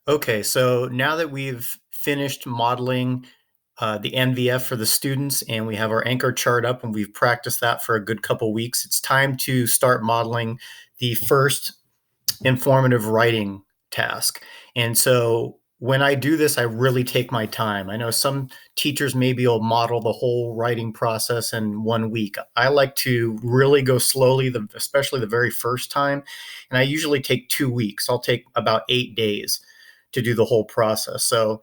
Okay, so now that we've finished modeling the NVF for the students and we have our anchor chart up and we've practiced that for a good couple weeks, it's time to start modeling the first informative writing task. And so when I do this, I really take my time. I know some teachers maybe will model the whole writing process in 1 week. I like to really go slowly, especially the very first time. And I usually take 2 weeks. I'll take about 8 days to do the whole process. So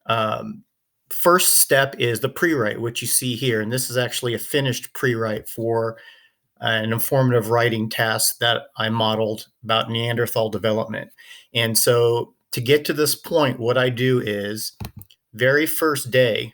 um, first step is the pre-write, which you see here. And this is actually a finished pre-write for an informative writing task that I modeled about Neanderthal development. And so to get to this point, what I do is very first day,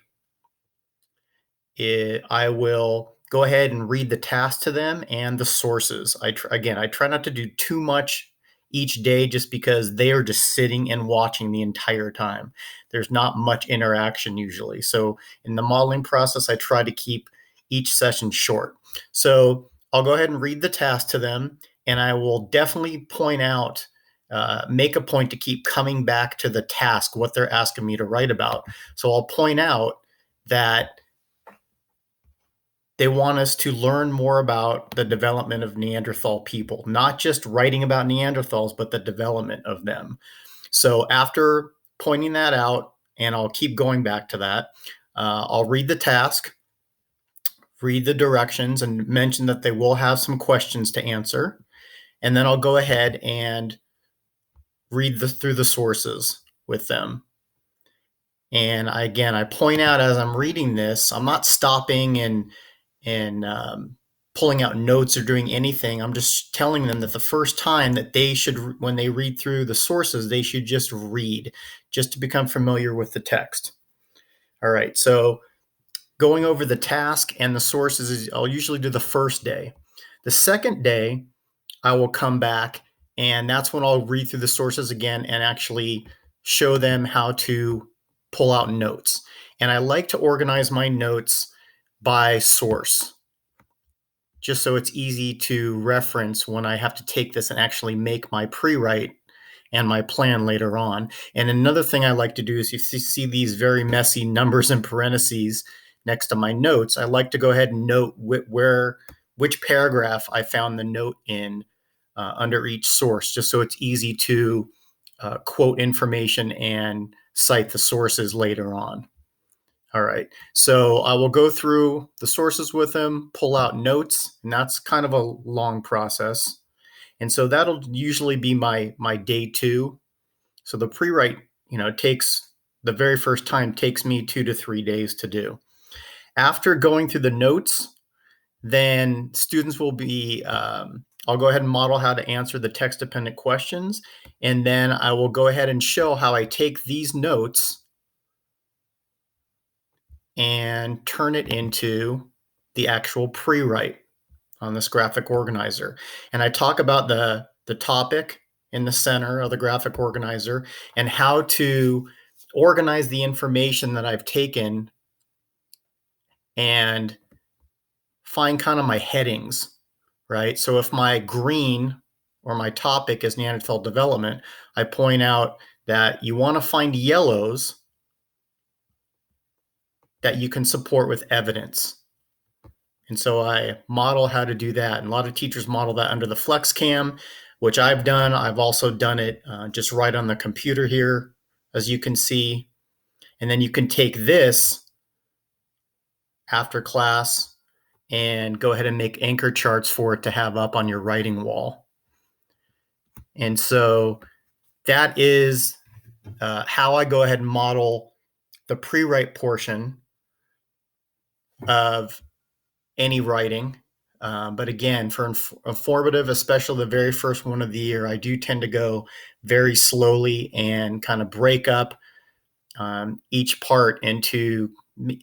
I will go ahead and read the task to them and the sources. I try not to do too much each day just because they are just sitting and watching the entire time. There's not much interaction usually. So in the modeling process, I try to keep each session short. So I'll go ahead and read the task to them, and I will definitely point out, make a point to keep coming back to the task, what they're asking me to write about. So I'll point out that they want us to learn more about the development of Neanderthal people, not just writing about Neanderthals, but the development of them. So after pointing that out, and I'll keep going back to that, I'll read the task, read the directions, and mention that they will have some questions to answer. And then I'll go ahead and read through the sources with them. And I point out as I'm reading this, I'm not stopping and pulling out notes or doing anything. I'm just telling them that the first time that they should, when they read through the sources, they should just read, just to become familiar with the text. All right, so going over the task and the sources is I'll usually do the first day. The second day, I will come back, and that's when I'll read through the sources again and actually show them how to pull out notes. And I like to organize my notes by source, just so it's easy to reference when I have to take this and actually make my pre-write and my plan later on. And another thing I like to do is, if you see these very messy numbers and parentheses next to my notes, I like to go ahead and note which paragraph I found the note in under each source, just so it's easy to quote information and cite the sources later on. All right, so I will go through the sources with them, pull out notes, and that's kind of a long process. And so that'll usually be my day two. So the pre-write, takes the very first time takes me 2 to 3 days to do. After going through the notes, then students will be, I'll go ahead and model how to answer the text dependent questions. And then I will go ahead and show how I take these notes and turn it into the actual pre-write on this graphic organizer. And I talk about the topic in the center of the graphic organizer and how to organize the information that I've taken and find kind of my headings, right? So if my green or my topic is Neanderthal development, I point out that you want to find yellows that you can support with evidence. And so I model how to do that. And a lot of teachers model that under the FlexCam, which I've done. I've also done it just right on the computer here, as you can see. And then you can take this after class and go ahead and make anchor charts for it to have up on your writing wall. And so that is how I go ahead and model the pre-write portion of any writing. But again, for informative, especially the very first one of the year, I do tend to go very slowly and kind of break up each part into,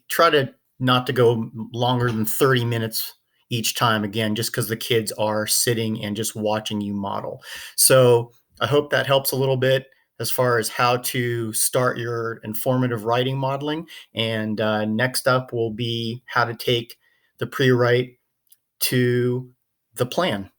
try to not to go longer than 30 minutes each time, again, just because the kids are sitting and just watching you model. So I hope that helps a little bit as far as how to start your informative writing modeling. And next up will be how to take the pre-write to the plan.